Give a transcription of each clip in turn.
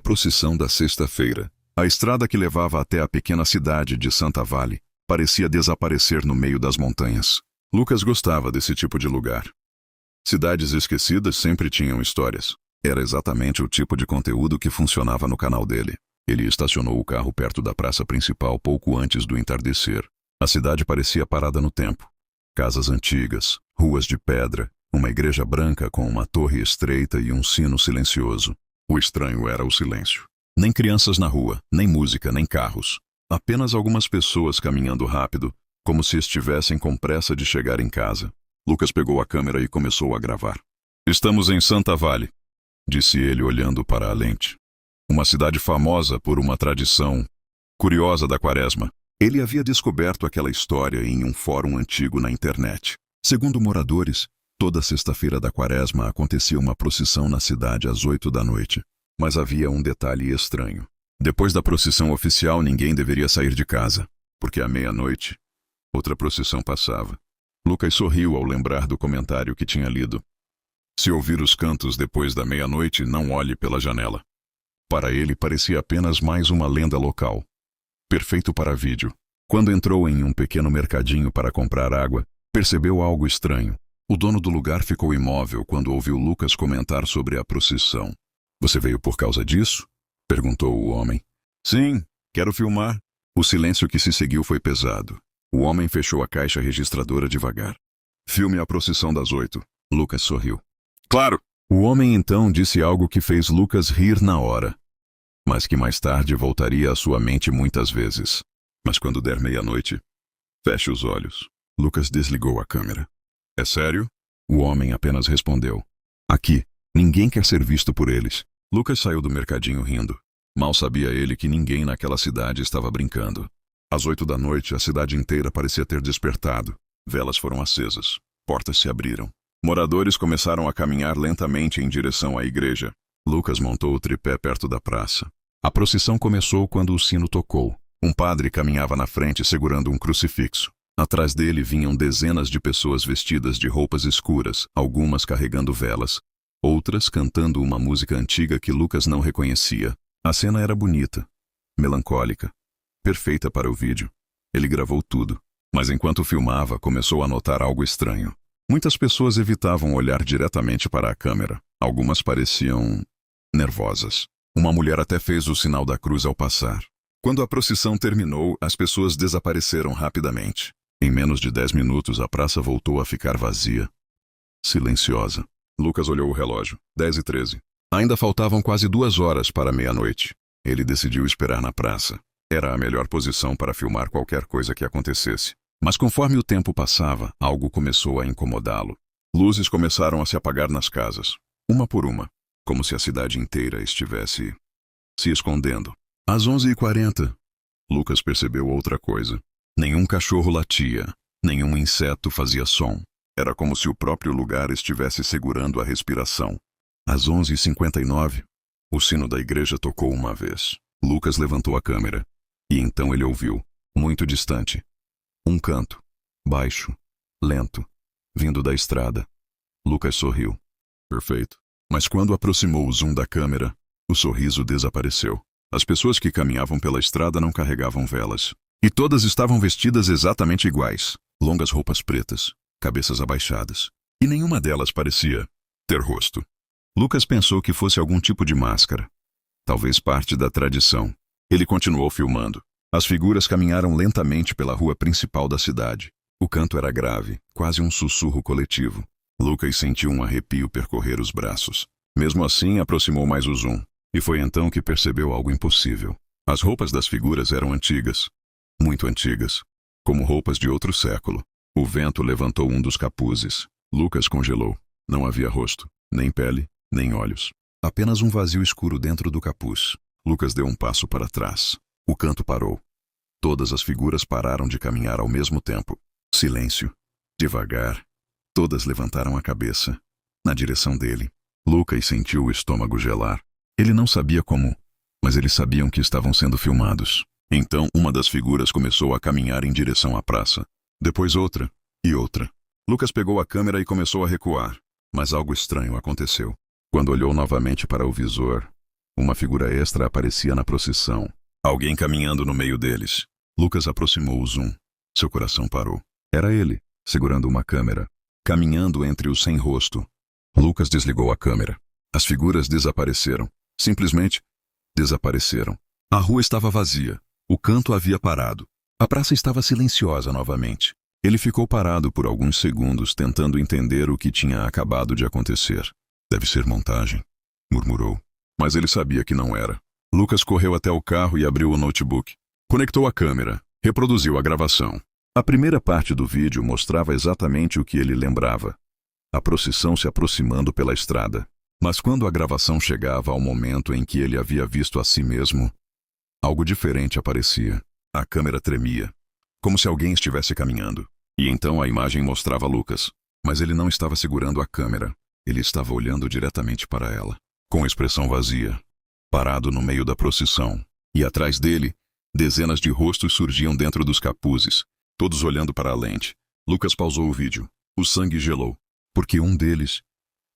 procissão da sexta-feira. A estrada que levava até a pequena cidade de Santa Vale parecia desaparecer no meio das montanhas. Lucas gostava desse tipo de lugar. Cidades esquecidas sempre tinham histórias. Era exatamente o tipo de conteúdo que funcionava no canal dele. Ele estacionou o carro perto da praça principal pouco antes do entardecer. A cidade parecia parada no tempo. Casas antigas, ruas de pedra, uma igreja branca com uma torre estreita e um sino silencioso. O estranho era o silêncio. Nem crianças na rua, nem música, nem carros. Apenas algumas pessoas caminhando rápido, como se estivessem com pressa de chegar em casa. Lucas pegou a câmera e começou a gravar. "Estamos em Santa Vale", disse ele olhando para a lente. Uma cidade famosa por uma tradição curiosa da Quaresma. Ele havia descoberto aquela história em um fórum antigo na internet. Segundo moradores, toda sexta-feira da Quaresma acontecia uma procissão na cidade às 8 da noite. Mas havia um detalhe estranho. Depois da procissão oficial, ninguém deveria sair de casa, porque à meia-noite, outra procissão passava. Lucas sorriu ao lembrar do comentário que tinha lido. "Se ouvir os cantos depois da meia-noite, não olhe pela janela." Para ele, parecia apenas mais uma lenda local. Perfeito para vídeo. Quando entrou em um pequeno mercadinho para comprar água, percebeu algo estranho. O dono do lugar ficou imóvel quando ouviu Lucas comentar sobre a procissão. "Você veio por causa disso?" perguntou o homem. "Sim, quero filmar." O silêncio que se seguiu foi pesado. O homem fechou a caixa registradora devagar. "Filme a procissão das 8. Lucas sorriu. "Claro!" O homem então disse algo que fez Lucas rir na hora, mas que mais tarde voltaria à sua mente muitas vezes. "Mas quando der meia-noite, feche os olhos." Lucas desligou a câmera. "É sério?" O homem apenas respondeu. "Aqui, ninguém quer ser visto por eles." Lucas saiu do mercadinho rindo. Mal sabia ele que ninguém naquela cidade estava brincando. Às 8 da noite, a cidade inteira parecia ter despertado. Velas foram acesas. Portas se abriram. Moradores começaram a caminhar lentamente em direção à igreja. Lucas montou o tripé perto da praça. A procissão começou quando o sino tocou. Um padre caminhava na frente segurando um crucifixo. Atrás dele vinham dezenas de pessoas vestidas de roupas escuras, algumas carregando velas, outras cantando uma música antiga que Lucas não reconhecia. A cena era bonita, melancólica, perfeita para o vídeo. Ele gravou tudo, mas enquanto filmava, começou a notar algo estranho. Muitas pessoas evitavam olhar diretamente para a câmera. Algumas pareciam nervosas. Uma mulher até fez o sinal da cruz ao passar. Quando a procissão terminou, as pessoas desapareceram rapidamente. Em menos de 10 minutos, a praça voltou a ficar vazia, silenciosa. Lucas olhou o relógio. 10h13. Ainda faltavam quase 2 horas para meia-noite. Ele decidiu esperar na praça. Era a melhor posição para filmar qualquer coisa que acontecesse. Mas conforme o tempo passava, algo começou a incomodá-lo. Luzes começaram a se apagar nas casas, uma por uma, como se a cidade inteira estivesse se escondendo. Às 11h40, Lucas percebeu outra coisa. Nenhum cachorro latia, nenhum inseto fazia som. Era como se o próprio lugar estivesse segurando a respiração. Às 11h59, o sino da igreja tocou uma vez. Lucas levantou a câmera. E então ele ouviu, muito distante, um canto, baixo, lento, vindo da estrada. Lucas sorriu. Perfeito. Mas quando aproximou o zoom da câmera, o sorriso desapareceu. As pessoas que caminhavam pela estrada não carregavam velas. E todas estavam vestidas exatamente iguais. Longas roupas pretas, cabeças abaixadas. E nenhuma delas parecia ter rosto. Lucas pensou que fosse algum tipo de máscara. Talvez parte da tradição. Ele continuou filmando. As figuras caminharam lentamente pela rua principal da cidade. O canto era grave, quase um sussurro coletivo. Lucas sentiu um arrepio percorrer os braços. Mesmo assim, aproximou mais o zoom. E foi então que percebeu algo impossível. As roupas das figuras eram antigas. Muito antigas. Como roupas de outro século. O vento levantou um dos capuzes. Lucas congelou. Não havia rosto, nem pele, nem olhos. Apenas um vazio escuro dentro do capuz. Lucas deu um passo para trás. O canto parou. Todas as figuras pararam de caminhar ao mesmo tempo. Silêncio. Devagar. Todas levantaram a cabeça, na direção dele. Lucas sentiu o estômago gelar. Ele não sabia como, mas eles sabiam que estavam sendo filmados. Então uma das figuras começou a caminhar em direção à praça. Depois outra, e outra. Lucas pegou a câmera e começou a recuar. Mas algo estranho aconteceu. Quando olhou novamente para o visor, Uma figura extra aparecia na procissão. Alguém caminhando no meio deles. Lucas aproximou o zoom. Seu coração parou. Era ele, segurando uma câmera, caminhando entre os sem rosto. Lucas desligou a câmera. As figuras desapareceram. Simplesmente desapareceram. A rua estava vazia. O canto havia parado. A praça estava silenciosa novamente. Ele ficou parado por alguns segundos, tentando entender o que tinha acabado de acontecer. Deve ser montagem, murmurou. Mas ele sabia que não era. Lucas correu até o carro e abriu o notebook. Conectou a câmera. Reproduziu a gravação. A primeira parte do vídeo mostrava exatamente o que ele lembrava. A procissão se aproximando pela estrada. Mas quando a gravação chegava ao momento em que ele havia visto a si mesmo, algo diferente aparecia. A câmera tremia, como se alguém estivesse caminhando. E então a imagem mostrava Lucas. Mas ele não estava segurando a câmera. Ele estava olhando diretamente para ela, com expressão vazia, parado no meio da procissão. E atrás dele, dezenas de rostos surgiam dentro dos capuzes, todos olhando para a lente. Lucas pausou o vídeo. O sangue gelou, porque um deles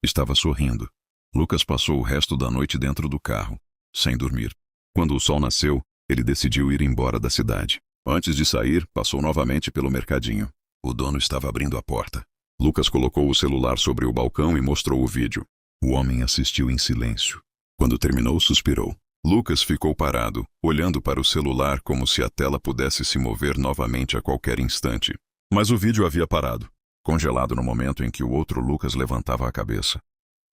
estava sorrindo. Lucas passou o resto da noite dentro do carro, sem dormir. Quando o sol nasceu, ele decidiu ir embora da cidade. Antes de sair, passou novamente pelo mercadinho. O dono estava abrindo a porta. Lucas colocou o celular sobre o balcão e mostrou o vídeo. O homem assistiu em silêncio. Quando terminou, suspirou. Lucas ficou parado, olhando para o celular como se a tela pudesse se mover novamente a qualquer instante. Mas o vídeo havia parado, congelado no momento em que o outro Lucas levantava a cabeça.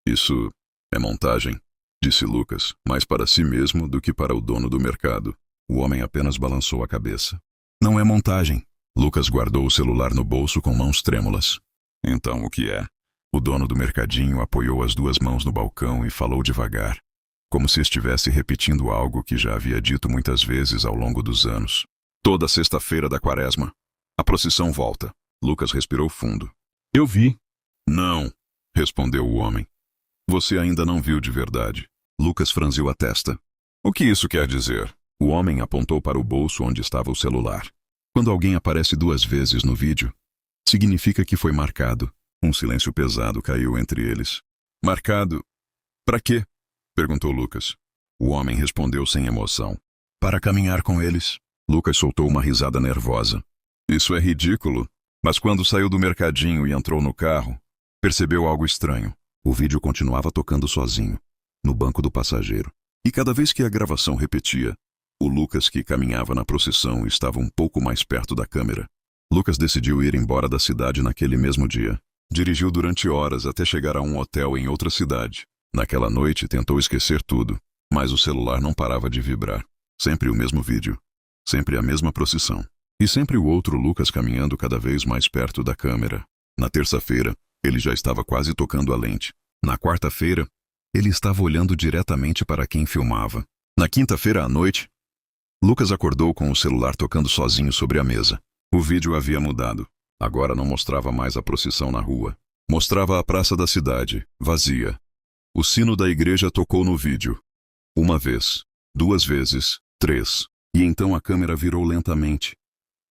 Isso é montagem, disse Lucas, mais para si mesmo do que para o dono do mercado. O homem apenas balançou a cabeça. Não é montagem. Lucas guardou o celular no bolso com mãos trêmulas. Então o que é? O dono do mercadinho apoiou as duas mãos no balcão e falou devagar, como se estivesse repetindo algo que já havia dito muitas vezes ao longo dos anos. Toda sexta-feira da quaresma, a procissão volta. Lucas respirou fundo. Eu vi. Não, respondeu o homem. Você ainda não viu de verdade. Lucas franziu a testa. O que isso quer dizer? O homem apontou para o bolso onde estava o celular. Quando alguém aparece duas vezes no vídeo, significa que foi marcado. Um silêncio pesado caiu entre eles. Marcado? Para quê? Perguntou Lucas. O homem respondeu sem emoção. Para caminhar com eles. Lucas soltou uma risada nervosa. Isso é ridículo. Mas quando saiu do mercadinho e entrou no carro, percebeu algo estranho. O vídeo continuava tocando sozinho, no banco do passageiro. E cada vez que a gravação repetia, o Lucas que caminhava na procissão estava um pouco mais perto da câmera. Lucas decidiu ir embora da cidade naquele mesmo dia. Dirigiu durante horas até chegar a um hotel em outra cidade. Naquela noite tentou esquecer tudo, mas o celular não parava de vibrar. Sempre o mesmo vídeo. Sempre a mesma procissão. E sempre o outro Lucas caminhando cada vez mais perto da câmera. Na terça-feira, ele já estava quase tocando a lente. Na quarta-feira, ele estava olhando diretamente para quem filmava. Na quinta-feira à noite, Lucas acordou com o celular tocando sozinho sobre a mesa. O vídeo havia mudado. Agora não mostrava mais a procissão na rua. Mostrava a praça da cidade, vazia. O sino da igreja tocou no vídeo. Uma vez, duas vezes, três. E então a câmera virou lentamente,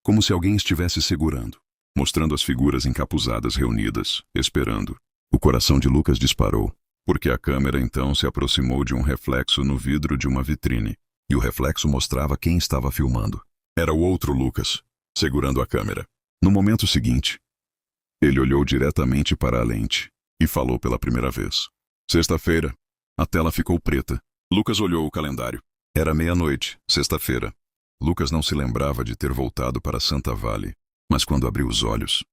como se alguém estivesse segurando, mostrando as figuras encapuzadas reunidas, esperando. O coração de Lucas disparou, porque a câmera então se aproximou de um reflexo no vidro de uma vitrine. E o reflexo mostrava quem estava filmando. Era o outro Lucas, segurando a câmera. No momento seguinte, ele olhou diretamente para a lente e falou pela primeira vez. Sexta-feira, a tela ficou preta. Lucas olhou o calendário. Era meia-noite, sexta-feira. Lucas não se lembrava de ter voltado para Santa Vale, mas quando abriu os olhos,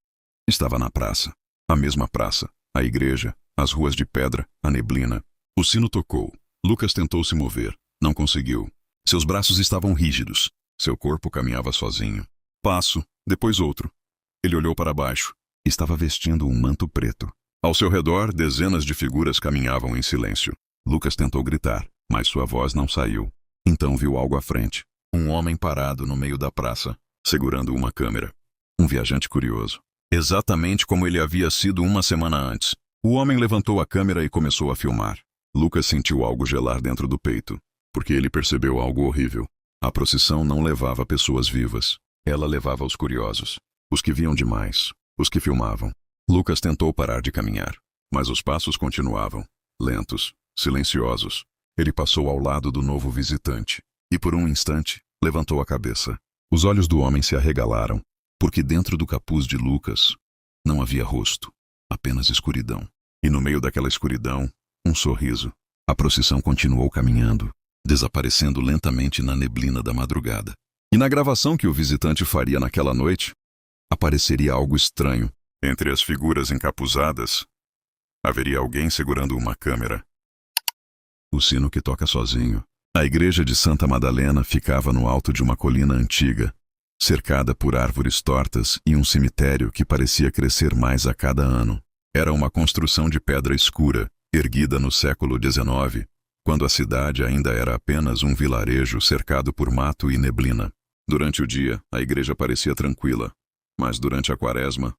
estava na praça. A mesma praça, a igreja, as ruas de pedra, a neblina. O sino tocou. Lucas tentou se mover. Não conseguiu. Seus braços estavam rígidos. Seu corpo caminhava sozinho. Passo, depois outro. Ele olhou para baixo. Estava vestindo um manto preto. Ao seu redor, dezenas de figuras caminhavam em silêncio. Lucas tentou gritar, mas sua voz não saiu. Então viu algo à frente. Um homem parado no meio da praça, segurando uma câmera. Um viajante curioso. Exatamente como ele havia sido uma semana antes. O homem levantou a câmera e começou a filmar. Lucas sentiu algo gelar dentro do peito, porque ele percebeu algo horrível. A procissão não levava pessoas vivas. Ela levava os curiosos, os que viam demais, os que filmavam. Lucas tentou parar de caminhar, mas os passos continuavam, lentos, silenciosos. Ele passou ao lado do novo visitante e, por um instante, levantou a cabeça. Os olhos do homem se arregalaram, porque dentro do capuz de Lucas não havia rosto, apenas escuridão. E no meio daquela escuridão, um sorriso. A procissão continuou caminhando, desaparecendo lentamente na neblina da madrugada. E na gravação que o visitante faria naquela noite, apareceria algo estranho. Entre as figuras encapuzadas, haveria alguém segurando uma câmera. O sino que toca sozinho. A igreja de Santa Madalena ficava no alto de uma colina antiga, cercada por árvores tortas e um cemitério que parecia crescer mais a cada ano. Era uma construção de pedra escura, erguida no século XIX, quando a cidade ainda era apenas um vilarejo cercado por mato e neblina. Durante o dia, a igreja parecia tranquila, mas durante a quaresma,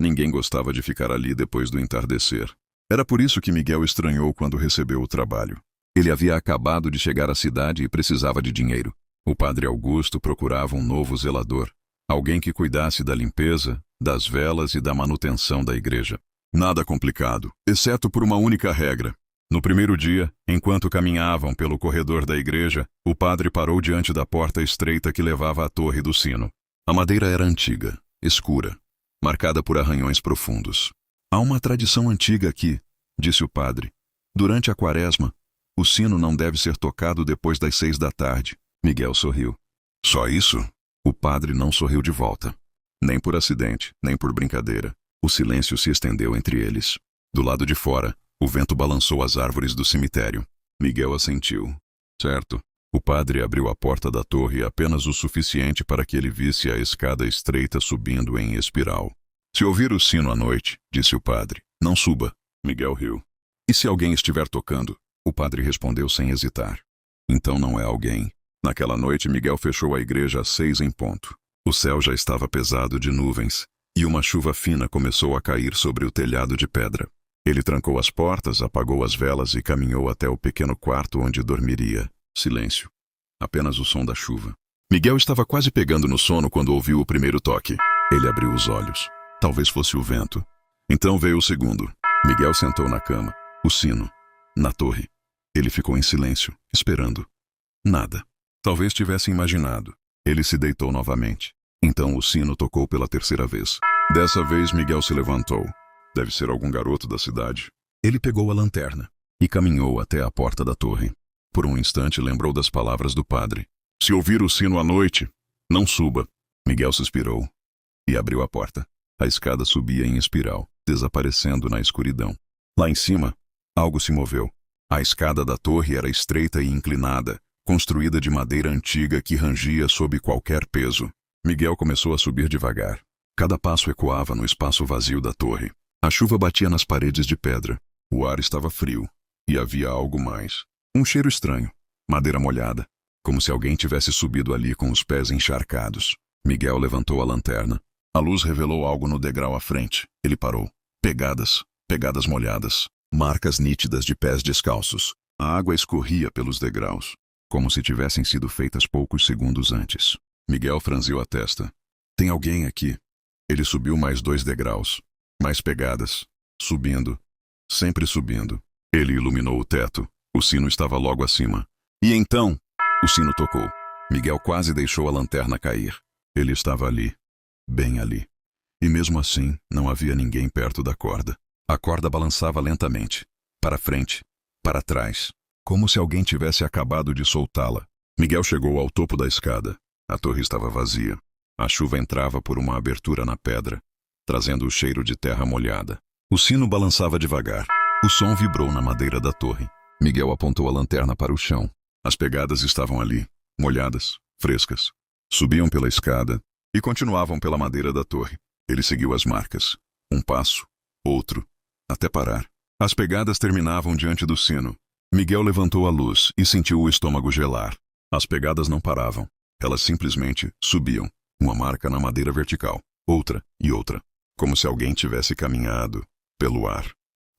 ninguém gostava de ficar ali depois do entardecer. Era por isso que Miguel estranhou quando recebeu o trabalho. Ele havia acabado de chegar à cidade e precisava de dinheiro. O padre Augusto procurava um novo zelador, alguém que cuidasse da limpeza, das velas e da manutenção da igreja. Nada complicado, exceto por uma única regra. No primeiro dia, enquanto caminhavam pelo corredor da igreja, o padre parou diante da porta estreita que levava à torre do sino. A madeira era antiga, escura, marcada por arranhões profundos. Há uma tradição antiga aqui, disse o padre. Durante a quaresma, o sino não deve ser tocado depois das 6 da tarde. Miguel sorriu. Só isso? O padre não sorriu de volta. Nem por acidente, nem por brincadeira. O silêncio se estendeu entre eles. Do lado de fora, o vento balançou as árvores do cemitério. Miguel assentiu. Certo. O padre abriu a porta da torre apenas o suficiente para que ele visse a escada estreita subindo em espiral. Se ouvir o sino à noite, disse o padre, não suba. Miguel riu. E se alguém estiver tocando? O padre respondeu sem hesitar. Então não é alguém. Naquela noite, Miguel fechou a igreja às 6 em ponto. O céu já estava pesado de nuvens, e uma chuva fina começou a cair sobre o telhado de pedra. Ele trancou as portas, apagou as velas e caminhou até o pequeno quarto onde dormiria. Silêncio. Apenas o som da chuva. Miguel estava quase pegando no sono quando ouviu o primeiro toque. Ele abriu os olhos. Talvez fosse o vento. Então veio o segundo. Miguel sentou na cama. O sino. Na torre. Ele ficou em silêncio, esperando. Nada. Talvez tivesse imaginado. Ele se deitou novamente. Então o sino tocou pela terceira vez. Dessa vez Miguel se levantou. Deve ser algum garoto da cidade. Ele pegou a lanterna e caminhou até a porta da torre. Por um instante lembrou das palavras do padre. Se ouvir o sino à noite, não suba. Miguel suspirou e abriu a porta. A escada subia em espiral, desaparecendo na escuridão. Lá em cima, algo se moveu. A escada da torre era estreita e inclinada, construída de madeira antiga que rangia sob qualquer peso. Miguel começou a subir devagar. Cada passo ecoava no espaço vazio da torre. A chuva batia nas paredes de pedra. O ar estava frio. E havia algo mais. Um cheiro estranho. Madeira molhada. Como se alguém tivesse subido ali com os pés encharcados. Miguel levantou a lanterna. A luz revelou algo no degrau à frente. Ele parou. Pegadas molhadas. Marcas nítidas de pés descalços. A água escorria pelos degraus, como se tivessem sido feitas poucos segundos antes. Miguel franziu a testa. Tem alguém aqui. Ele subiu mais 2 degraus. Mais pegadas. Subindo. Sempre subindo. Ele iluminou o teto. O sino estava logo acima. E então, o sino tocou. Miguel quase deixou a lanterna cair. Ele estava ali. Bem ali. E mesmo assim, não havia ninguém perto da corda. A corda balançava lentamente. Para frente. Para trás. Como se alguém tivesse acabado de soltá-la. Miguel chegou ao topo da escada. A torre estava vazia. A chuva entrava por uma abertura na pedra, trazendo o cheiro de terra molhada. O sino balançava devagar. O som vibrou na madeira da torre. Miguel apontou a lanterna para o chão. As pegadas estavam ali, molhadas, frescas. Subiam pela escada e continuavam pela madeira da torre. Ele seguiu as marcas. Um passo, outro, até parar. As pegadas terminavam diante do sino. Miguel levantou a luz e sentiu o estômago gelar. As pegadas não paravam. Elas simplesmente subiam. Uma marca na madeira vertical. Outra e outra. Como se alguém tivesse caminhado pelo ar.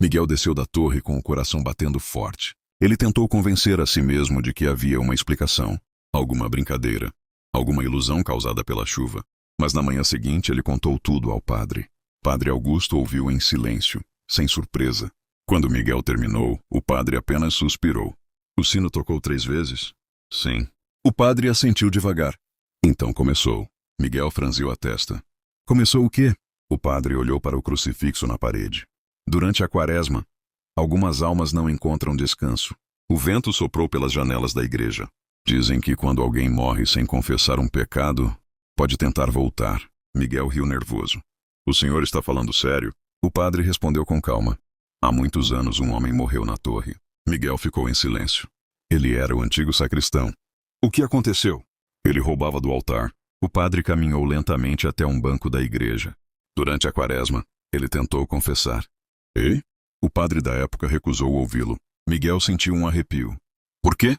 Miguel desceu da torre com o coração batendo forte. Ele tentou convencer a si mesmo de que havia uma explicação. Alguma brincadeira. Alguma ilusão causada pela chuva. Mas na manhã seguinte ele contou tudo ao padre. Padre Augusto ouviu em silêncio, sem surpresa. Quando Miguel terminou, o padre apenas suspirou. O sino tocou 3 vezes? Sim. O padre assentiu devagar. Então começou. Miguel franziu a testa. Começou o quê? O padre olhou para o crucifixo na parede. Durante a quaresma, algumas almas não encontram descanso. O vento soprou pelas janelas da igreja. Dizem que quando alguém morre sem confessar um pecado, pode tentar voltar. Miguel riu nervoso. O senhor está falando sério? O padre respondeu com calma. Há muitos anos um homem morreu na torre. Miguel ficou em silêncio. Ele era o antigo sacristão. O que aconteceu? Ele roubava do altar. O padre caminhou lentamente até um banco da igreja. Durante a quaresma, ele tentou confessar. E? O padre da época recusou ouvi-lo. Miguel sentiu um arrepio. Por quê?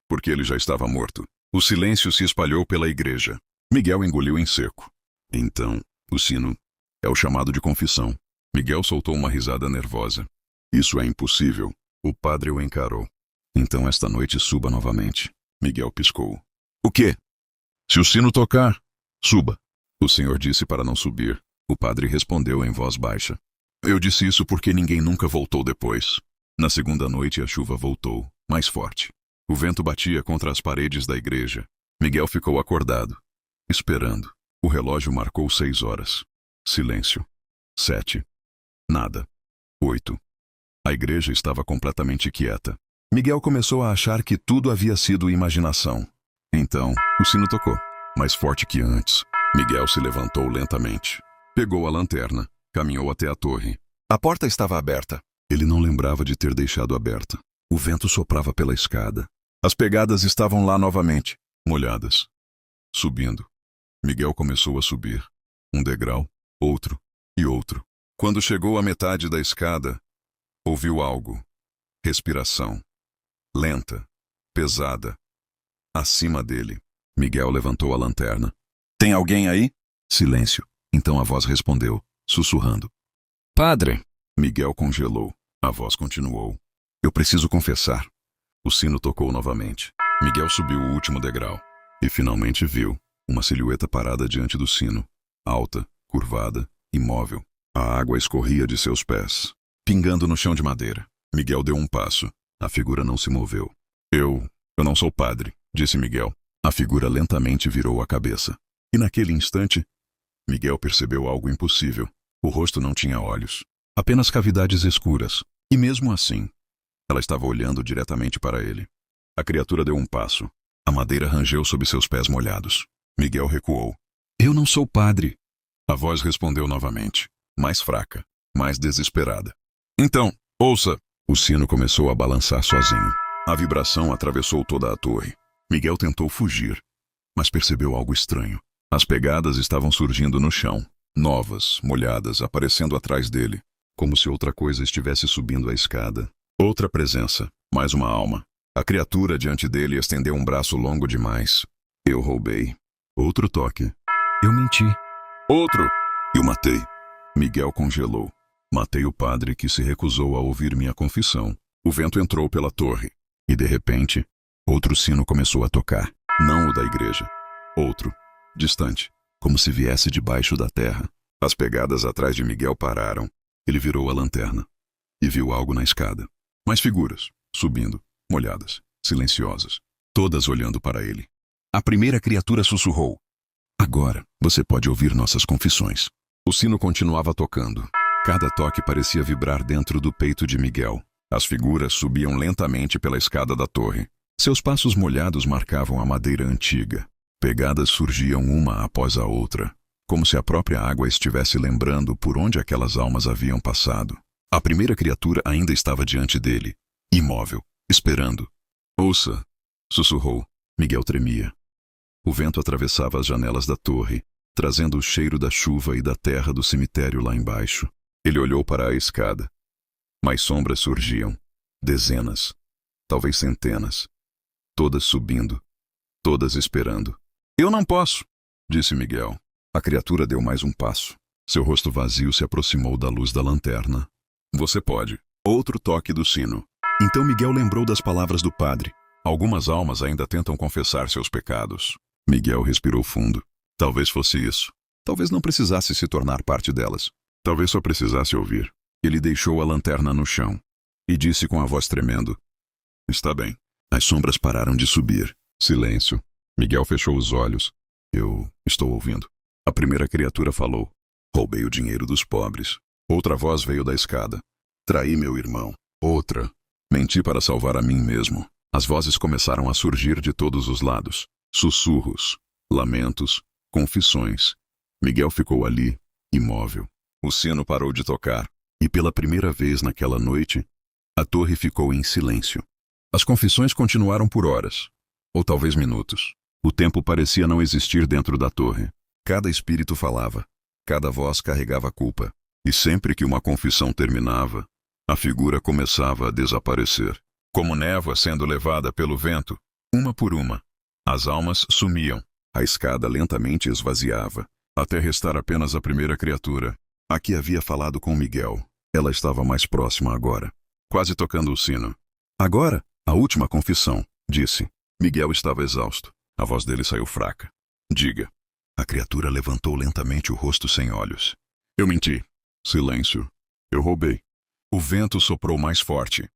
Porque ele já estava morto. O silêncio se espalhou pela igreja. Miguel engoliu em seco. Então, o sino é o chamado de confissão. Miguel soltou uma risada nervosa. Isso é impossível. O padre o encarou. Então esta noite suba novamente. Miguel piscou. O quê? Se o sino tocar, suba. O senhor disse para não subir. O padre respondeu em voz baixa. Eu disse isso porque ninguém nunca voltou depois. Na segunda noite a chuva voltou, mais forte. O vento batia contra as paredes da igreja. Miguel ficou acordado, esperando. O relógio marcou 6 horas. Silêncio. 7. Nada. 8. A igreja estava completamente quieta. Miguel começou a achar que tudo havia sido imaginação. Então, o sino tocou, mais forte que antes. Miguel se levantou lentamente. Pegou a lanterna, caminhou até a torre. A porta estava aberta. Ele não lembrava de ter deixado aberta. O vento soprava pela escada. As pegadas estavam lá novamente, molhadas. Subindo. Miguel começou a subir. Um degrau, outro e outro. Quando chegou à metade da escada, ouviu algo. Respiração. Lenta, pesada. Acima dele. Miguel levantou a lanterna. Tem alguém aí? Silêncio. Então a voz respondeu, sussurrando. Padre. Miguel congelou. A voz continuou. Eu preciso confessar. O sino tocou novamente. Miguel subiu o último degrau. E finalmente viu uma silhueta parada diante do sino. Alta, curvada, imóvel. A água escorria de seus pés, pingando no chão de madeira. Miguel deu um passo. A figura não se moveu. Eu não sou padre, disse Miguel. A figura lentamente virou a cabeça. E naquele instante, Miguel percebeu algo impossível. O rosto não tinha olhos, apenas cavidades escuras. E mesmo assim, ela estava olhando diretamente para ele. A criatura deu um passo. A madeira rangeu sob seus pés molhados. Miguel recuou. Eu não sou padre. A voz respondeu novamente, mais fraca, mais desesperada. Então, ouça. O sino começou a balançar sozinho. A vibração atravessou toda a torre. Miguel tentou fugir, mas percebeu algo estranho. As pegadas estavam surgindo no chão, novas, molhadas, aparecendo atrás dele, como se outra coisa estivesse subindo a escada. Outra presença, mais uma alma. A criatura diante dele estendeu um braço longo demais. Eu roubei. Outro toque. Eu menti. Outro. Eu matei. Miguel congelou. Matei o padre que se recusou a ouvir minha confissão. O vento entrou pela torre. E de repente, outro sino começou a tocar. Não o da igreja. Outro. Distante. Como se viesse debaixo da terra. As pegadas atrás de Miguel pararam. Ele virou a lanterna. E viu algo na escada. Mais figuras. Subindo. Molhadas. Silenciosas. Todas olhando para ele. A primeira criatura sussurrou. Agora, você pode ouvir nossas confissões. O sino continuava tocando. Cada toque parecia vibrar dentro do peito de Miguel. As figuras subiam lentamente pela escada da torre. Seus passos molhados marcavam a madeira antiga. Pegadas surgiam uma após a outra, como se a própria água estivesse lembrando por onde aquelas almas haviam passado. A primeira criatura ainda estava diante dele, imóvel, esperando. Ouça, sussurrou. Miguel tremia. O vento atravessava as janelas da torre, trazendo o cheiro da chuva e da terra do cemitério lá embaixo. Ele olhou para a escada. Mais sombras surgiam. Dezenas, talvez centenas. Todas subindo, todas esperando. Eu não posso, disse Miguel. A criatura deu mais um passo. Seu rosto vazio se aproximou da luz da lanterna. Você pode. Outro toque do sino. Então Miguel lembrou das palavras do padre. Algumas almas ainda tentam confessar seus pecados. Miguel respirou fundo. Talvez fosse isso. Talvez não precisasse se tornar parte delas. Talvez só precisasse ouvir. Ele deixou a lanterna no chão e disse com a voz tremendo. Está bem. As sombras pararam de subir. Silêncio. Miguel fechou os olhos. Eu estou ouvindo. A primeira criatura falou. Roubei o dinheiro dos pobres. Outra voz veio da escada. Traí meu irmão. Outra. Menti para salvar a mim mesmo. As vozes começaram a surgir de todos os lados. Sussurros, lamentos, confissões. Miguel ficou ali, imóvel. O sino parou de tocar. E pela primeira vez naquela noite, a torre ficou em silêncio. As confissões continuaram por horas, ou talvez minutos. O tempo parecia não existir dentro da torre. Cada espírito falava, cada voz carregava culpa. E sempre que uma confissão terminava, a figura começava a desaparecer. Como névoa sendo levada pelo vento, uma por uma. As almas sumiam. A escada lentamente esvaziava, até restar apenas a primeira criatura, a que havia falado com Miguel. Ela estava mais próxima agora, quase tocando o sino. Agora, a última confissão, disse. Miguel estava exausto. A voz dele saiu fraca. Diga. A criatura levantou lentamente o rosto sem olhos. Eu menti. Silêncio. Eu roubei. O vento soprou mais forte.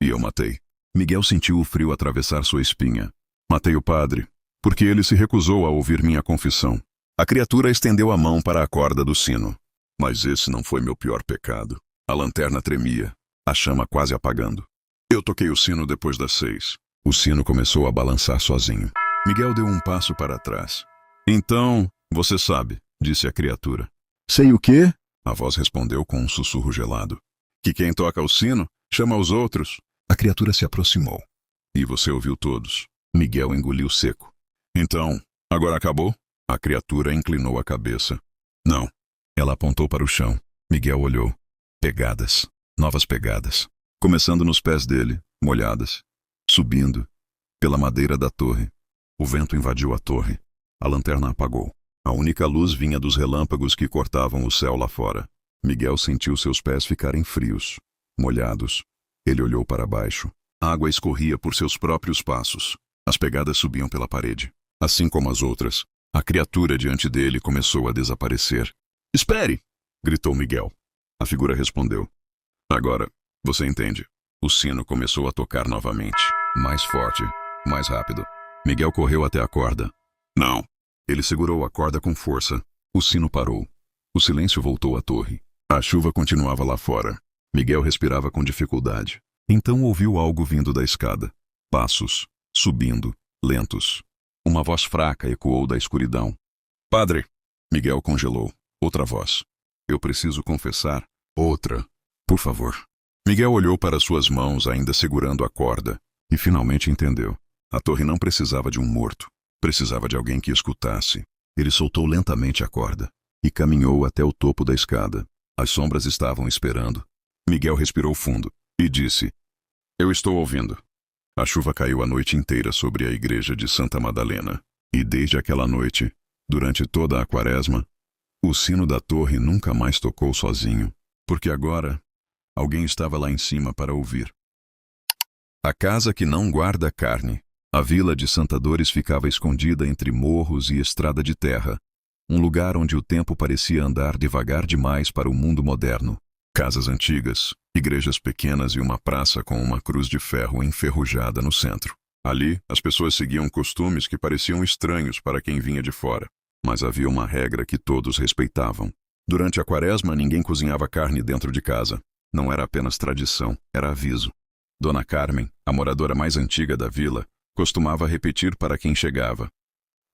E eu matei. Miguel sentiu o frio atravessar sua espinha. Matei o padre, porque ele se recusou a ouvir minha confissão. A criatura estendeu a mão para a corda do sino. Mas esse não foi meu pior pecado. A lanterna tremia, a chama quase apagando. Eu toquei o sino depois das 6. O sino começou a balançar sozinho. Miguel deu um passo para trás. Então, você sabe, disse a criatura. Sei o quê? A voz respondeu com um sussurro gelado. Que quem toca o sino chama os outros. A criatura se aproximou. E você ouviu todos. Miguel engoliu seco. Então, agora acabou? A criatura inclinou a cabeça. Não. Ela apontou para o chão. Miguel olhou. Pegadas. Novas pegadas. Começando nos pés dele, molhadas. Subindo. Pela madeira da torre. O vento invadiu a torre. A lanterna apagou. A única luz vinha dos relâmpagos que cortavam o céu lá fora. Miguel sentiu seus pés ficarem frios, molhados. Ele olhou para baixo. A água escorria por seus próprios passos. As pegadas subiam pela parede. Assim como as outras, a criatura diante dele começou a desaparecer. Espere! Gritou Miguel. A figura respondeu. Agora, você entende. O sino começou a tocar novamente. Mais forte, mais rápido. Miguel correu até a corda. Não. Ele segurou a corda com força. O sino parou. O silêncio voltou à torre. A chuva continuava lá fora. Miguel respirava com dificuldade. Então ouviu algo vindo da escada. Passos, subindo, lentos. Uma voz fraca ecoou da escuridão. Padre! Miguel congelou. Outra voz. Eu preciso confessar. Outra. Por favor. Miguel olhou para suas mãos ainda segurando a corda e finalmente entendeu. A torre não precisava de um morto. Precisava de alguém que escutasse. Ele soltou lentamente a corda e caminhou até o topo da escada. As sombras estavam esperando. Miguel respirou fundo e disse: Eu estou ouvindo. A chuva caiu a noite inteira sobre a igreja de Santa Madalena. E desde aquela noite, durante toda a quaresma, o sino da torre nunca mais tocou sozinho, porque agora alguém estava lá em cima para ouvir. A casa que não guarda carne. A vila de Santa Dores ficava escondida entre morros e estrada de terra, um lugar onde o tempo parecia andar devagar demais para o mundo moderno. Casas antigas, igrejas pequenas e uma praça com uma cruz de ferro enferrujada no centro. Ali, as pessoas seguiam costumes que pareciam estranhos para quem vinha de fora, mas havia uma regra que todos respeitavam. Durante a quaresma, ninguém cozinhava carne dentro de casa. Não era apenas tradição, era aviso. Dona Carmen, a moradora mais antiga da vila, costumava repetir para quem chegava: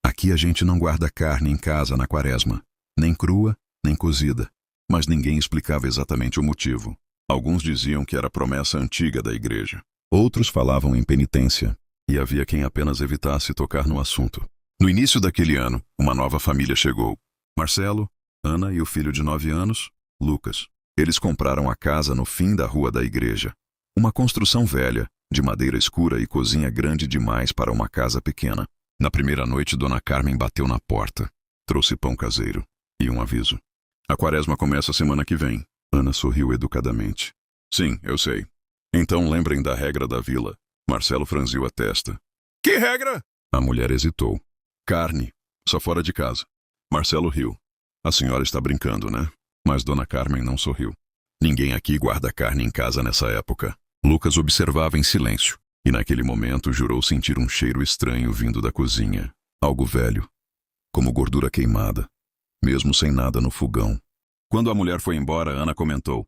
Aqui a gente não guarda carne em casa na quaresma, nem crua, nem cozida. Mas ninguém explicava exatamente o motivo. Alguns diziam que era promessa antiga da igreja. Outros falavam em penitência, e havia quem apenas evitasse tocar no assunto. No início daquele ano, uma nova família chegou. Marcelo, Ana e o filho de 9 anos, Lucas. Eles compraram a casa no fim da rua da igreja. Uma construção velha, de madeira escura e cozinha grande demais para uma casa pequena. Na primeira noite, Dona Carmen bateu na porta. Trouxe pão caseiro e um aviso. A quaresma começa semana que vem. Ana sorriu educadamente. Sim, eu sei. Então lembrem da regra da vila. Marcelo franziu a testa. Que regra? A mulher hesitou. Carne, só fora de casa. Marcelo riu. A senhora está brincando, né? Mas Dona Carmen não sorriu. Ninguém aqui guarda carne em casa nessa época. Lucas observava em silêncio. e naquele momento jurou sentir um cheiro estranho vindo da cozinha. Algo velho, como gordura queimada, mesmo sem nada no fogão. Quando a mulher foi embora, Ana comentou: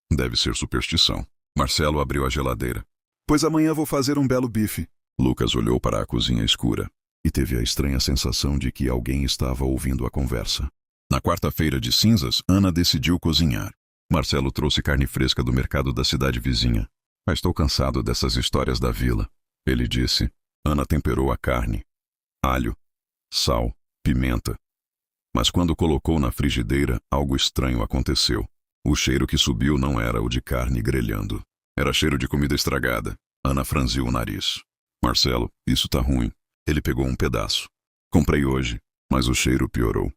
deve ser superstição. Marcelo abriu a geladeira. Pois amanhã vou fazer um belo bife. Lucas olhou para a cozinha escura e teve a estranha sensação de que alguém estava ouvindo a conversa. Na quarta-feira de cinzas, Ana decidiu cozinhar. Marcelo trouxe carne fresca do mercado da cidade vizinha. Estou cansado dessas histórias da vila, ele disse. Ana temperou a carne. Alho, sal, pimenta. Mas quando colocou na frigideira, algo estranho aconteceu. O cheiro que subiu não era o de carne grelhando. Era cheiro de comida estragada. Ana franziu o nariz. Marcelo, isso tá ruim. Ele pegou um pedaço. Comprei hoje, mas o cheiro piorou.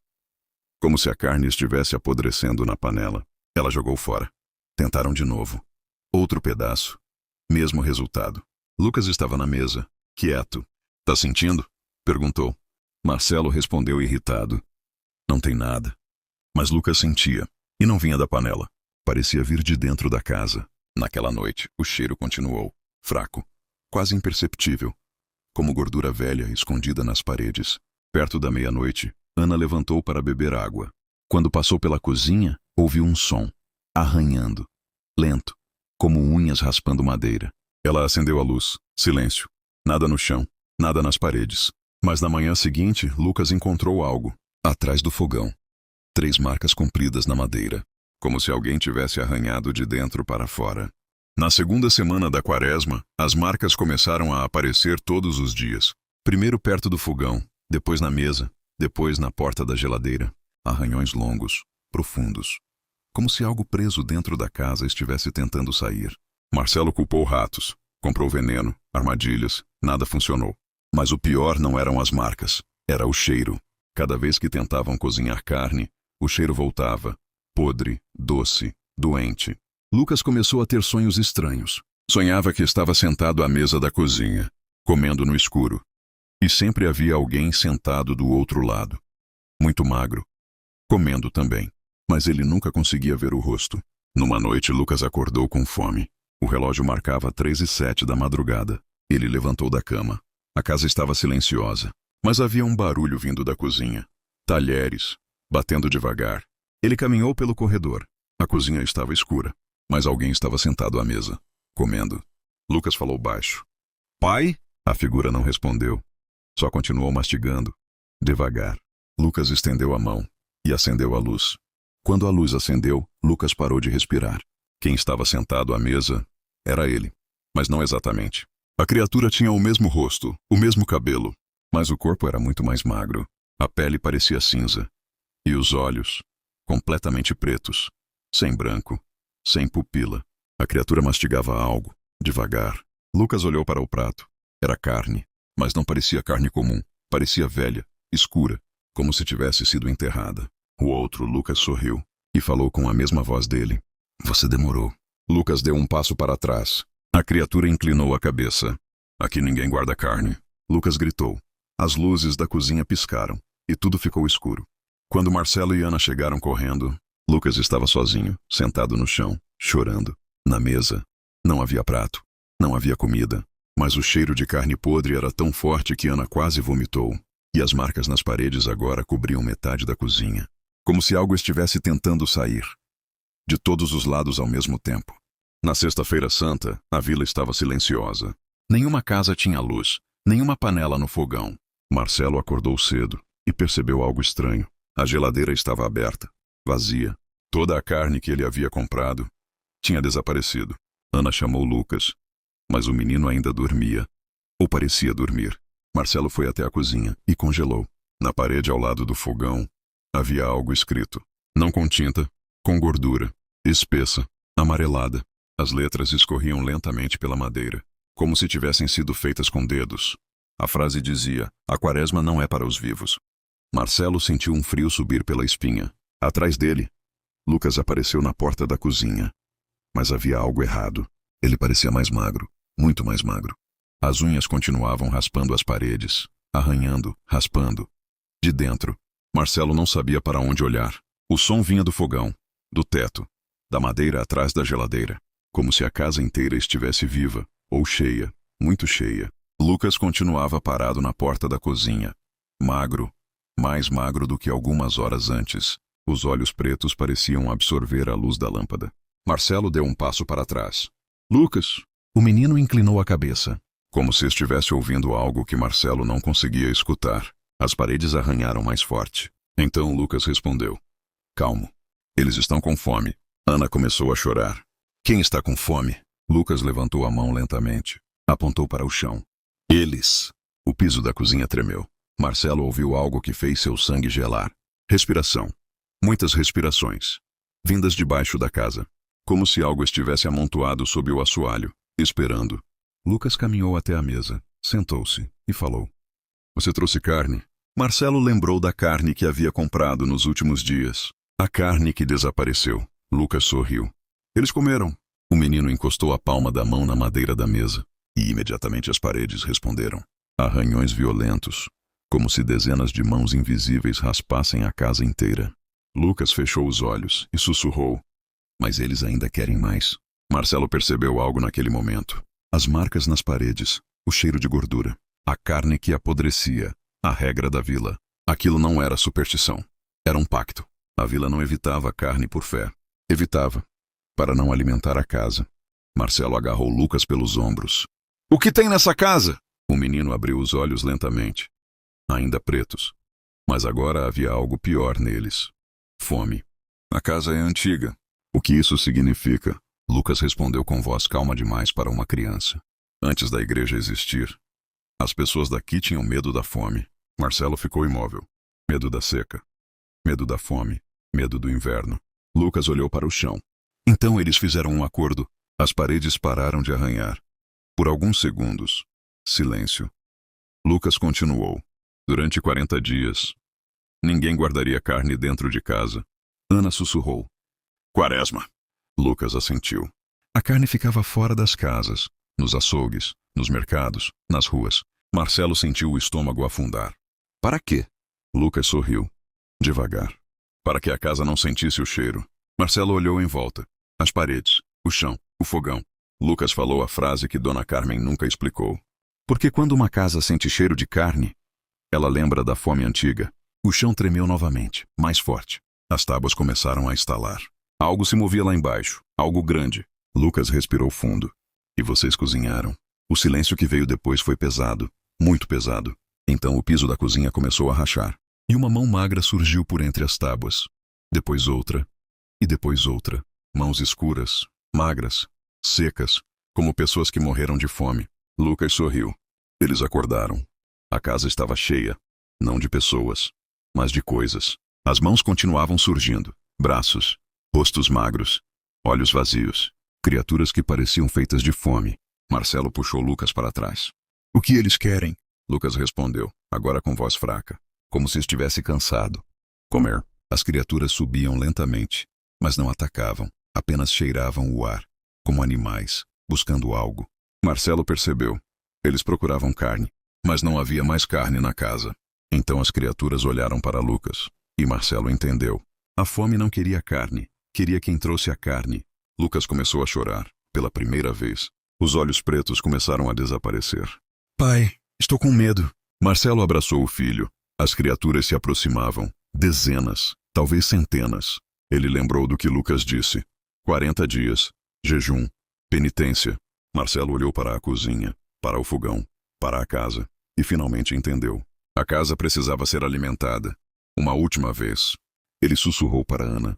Como se a carne estivesse apodrecendo na panela. Ela jogou fora. Tentaram de novo. Outro pedaço. Mesmo resultado. Lucas estava na mesa, quieto. Tá sentindo? Perguntou. Marcelo respondeu irritado. Não tem nada. Mas Lucas sentia. E não vinha da panela. Parecia vir de dentro da casa. Naquela noite, o cheiro continuou. Fraco. Quase imperceptível. Como gordura velha escondida nas paredes. Perto da meia-noite, Ana levantou para beber água. Quando passou pela cozinha, ouviu um som. Arranhando. Lento. Como unhas raspando madeira. Ela acendeu a luz. Silêncio. Nada no chão. Nada nas paredes. Mas na manhã seguinte, Lucas encontrou algo. Atrás do fogão. 3 marcas compridas na madeira. Como se alguém tivesse arranhado de dentro para fora. Na segunda semana da quaresma, as marcas começaram a aparecer todos os dias. Primeiro perto do fogão, depois na mesa, depois na porta da geladeira. Arranhões longos, profundos. Como se algo preso dentro da casa estivesse tentando sair. Marcelo culpou ratos. Comprou veneno, armadilhas, nada funcionou. Mas o pior não eram as marcas, era o cheiro. Cada vez que tentavam cozinhar carne, o cheiro voltava. Podre, doce, doente. Lucas começou a ter sonhos estranhos. Sonhava que estava sentado à mesa da cozinha, comendo no escuro. E sempre havia alguém sentado do outro lado. Muito magro. Comendo também. Mas ele nunca conseguia ver o rosto. Numa noite, Lucas acordou com fome. O relógio marcava 3h07 da madrugada. Ele levantou da cama. A casa estava silenciosa. Mas havia um barulho vindo da cozinha. Talheres, batendo devagar. Ele caminhou pelo corredor. A cozinha estava escura. Mas alguém estava sentado à mesa, comendo. Lucas falou baixo. Pai? A figura não respondeu. Só continuou mastigando. Devagar. Lucas estendeu a mão e acendeu a luz. Quando a luz acendeu, Lucas parou de respirar. Quem estava sentado à mesa era ele. Mas não exatamente. A criatura tinha o mesmo rosto, o mesmo cabelo. Mas o corpo era muito mais magro. A pele parecia cinza. E os olhos, completamente pretos. Sem branco. Sem pupila. A criatura mastigava algo, devagar. Lucas olhou para o prato. Era carne, mas não parecia carne comum. Parecia velha, escura, como se tivesse sido enterrada. O outro, Lucas, sorriu e falou com a mesma voz dele. Você demorou. Lucas deu um passo para trás. A criatura inclinou a cabeça. Aqui ninguém guarda carne. Lucas gritou. As luzes da cozinha piscaram e tudo ficou escuro. Quando Marcelo e Ana chegaram correndo, Lucas estava sozinho, sentado no chão, chorando. Na mesa, não havia prato, não havia comida, mas o cheiro de carne podre era tão forte que Ana quase vomitou, e as marcas nas paredes agora cobriam metade da cozinha, como se algo estivesse tentando sair, de todos os lados ao mesmo tempo. Na Sexta-feira Santa, a vila estava silenciosa. Nenhuma casa tinha luz, nenhuma panela no fogão. Marcelo acordou cedo e percebeu algo estranho. A geladeira estava aberta. Vazia. Toda a carne que ele havia comprado tinha desaparecido. Ana chamou Lucas, mas o menino ainda dormia, ou parecia dormir. Marcelo foi até a cozinha e congelou. Na parede ao lado do fogão havia algo escrito. Não com tinta, com gordura, espessa, amarelada. As letras escorriam lentamente pela madeira, como se tivessem sido feitas com dedos. A frase dizia: a quaresma não é para os vivos. Marcelo sentiu um frio subir pela espinha. Atrás dele, Lucas apareceu na porta da cozinha. Mas havia algo errado. Ele parecia mais magro, muito mais magro. As unhas continuavam raspando as paredes, arranhando, raspando. De dentro, Marcelo não sabia para onde olhar. O som vinha do fogão, do teto, da madeira atrás da geladeira, como se a casa inteira estivesse viva, ou cheia, muito cheia. Lucas continuava parado na porta da cozinha. Magro, mais magro do que algumas horas antes. Os olhos pretos pareciam absorver a luz da lâmpada. Marcelo deu um passo para trás. Lucas! O menino inclinou a cabeça, como se estivesse ouvindo algo que Marcelo não conseguia escutar. As paredes arranharam mais forte. Então Lucas respondeu. Calmo. Eles estão com fome. Ana começou a chorar. Quem está com fome? Lucas levantou a mão lentamente. Apontou para o chão. Eles. O piso da cozinha tremeu. Marcelo ouviu algo que fez seu sangue gelar. Respiração. Muitas respirações. Vindas debaixo da casa. Como se algo estivesse amontoado sob o assoalho, esperando. Lucas caminhou até a mesa, sentou-se e falou. Você trouxe carne? Marcelo lembrou da carne que havia comprado nos últimos dias. A carne que desapareceu. Lucas sorriu. Eles comeram. O menino encostou a palma da mão na madeira da mesa. E imediatamente as paredes responderam. Arranhões violentos. Como se dezenas de mãos invisíveis raspassem a casa inteira. Lucas fechou os olhos e sussurrou. Mas eles ainda querem mais. Marcelo percebeu algo naquele momento. As marcas nas paredes, o cheiro de gordura, a carne que apodrecia, a regra da vila. Aquilo não era superstição. Era um pacto. A vila não evitava a carne por fé. Evitava, para não alimentar a casa. Marcelo agarrou Lucas pelos ombros. O que tem nessa casa? O menino abriu os olhos lentamente. Ainda pretos. Mas agora havia algo pior neles. Fome. A casa é antiga. O que isso significa? Lucas respondeu com voz calma demais para uma criança. Antes da igreja existir, as pessoas daqui tinham medo da fome. Marcelo ficou imóvel. Medo da seca. Medo da fome. Medo do inverno. Lucas olhou para o chão. Então eles fizeram um acordo. As paredes pararam de arranhar. Por alguns segundos, silêncio. Lucas continuou. Durante 40 dias, ninguém guardaria carne dentro de casa. Ana sussurrou. Quaresma. Lucas assentiu. A carne ficava fora das casas, nos açougues, nos mercados, nas ruas. Marcelo sentiu o estômago afundar. Para quê? Lucas sorriu. Devagar. Para que a casa não sentisse o cheiro. Marcelo olhou em volta. As paredes, o chão, o fogão. Lucas falou a frase que Dona Carmen nunca explicou. Porque quando uma casa sente cheiro de carne, ela lembra da fome antiga. O chão tremeu novamente, mais forte. As tábuas começaram a estalar. Algo se movia lá embaixo, algo grande. Lucas respirou fundo. E vocês cozinharam. O silêncio que veio depois foi pesado, muito pesado. Então o piso da cozinha começou a rachar. E uma mão magra surgiu por entre as tábuas. Depois outra. E depois outra. Mãos escuras, magras, secas, como pessoas que morreram de fome. Lucas sorriu. Eles acordaram. A casa estava cheia, não de pessoas, mas de coisas. As mãos continuavam surgindo. Braços, rostos magros, olhos vazios. Criaturas que pareciam feitas de fome. Marcelo puxou Lucas para trás. O que eles querem? Lucas respondeu, agora com voz fraca, como se estivesse cansado. Comer. As criaturas subiam lentamente, mas não atacavam, apenas cheiravam o ar, como animais, buscando algo. Marcelo percebeu. Eles procuravam carne, mas não havia mais carne na casa. Então as criaturas olharam para Lucas, e Marcelo entendeu. A fome não queria carne, queria quem trouxe a carne. Lucas começou a chorar, pela primeira vez. Os olhos pretos começaram a desaparecer. Pai, estou com medo. Marcelo abraçou o filho. As criaturas se aproximavam, dezenas, talvez centenas. Ele lembrou do que Lucas disse. 40 dias, jejum, penitência. Marcelo olhou para a cozinha, para o fogão, para a casa, e finalmente entendeu. A casa precisava ser alimentada. Uma última vez. Ele sussurrou para Ana.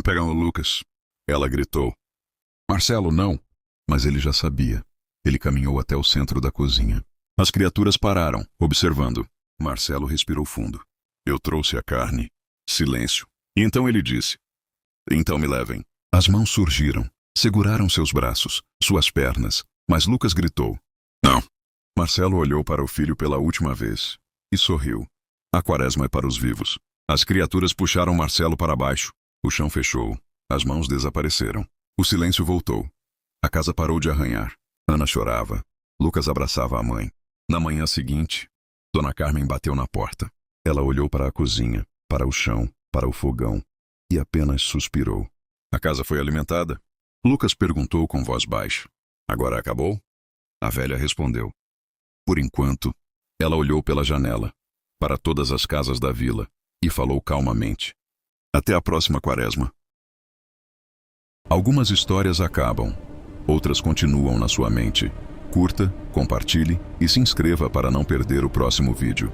Pegam o Lucas. Ela gritou. Marcelo, não. Mas ele já sabia. Ele caminhou até o centro da cozinha. As criaturas pararam, observando. Marcelo respirou fundo. Eu trouxe a carne. Silêncio. E então ele disse. Então me levem. As mãos surgiram. Seguraram seus braços, suas pernas. Mas Lucas gritou. Não. Marcelo olhou para o filho pela última vez. E sorriu. A quaresma é para os vivos. As criaturas puxaram Marcelo para baixo. O chão fechou. As mãos desapareceram. O silêncio voltou. A casa parou de arranhar. Ana chorava. Lucas abraçava a mãe. Na manhã seguinte, Dona Carmen bateu na porta. Ela olhou para a cozinha, para o chão, para o fogão, e apenas suspirou. A casa foi alimentada? Lucas perguntou com voz baixa. Agora acabou? A velha respondeu. Por enquanto, ela olhou pela janela, para todas as casas da vila, e falou calmamente. Até a próxima quaresma. Algumas histórias acabam, outras continuam na sua mente. Curta, compartilhe e se inscreva para não perder o próximo vídeo.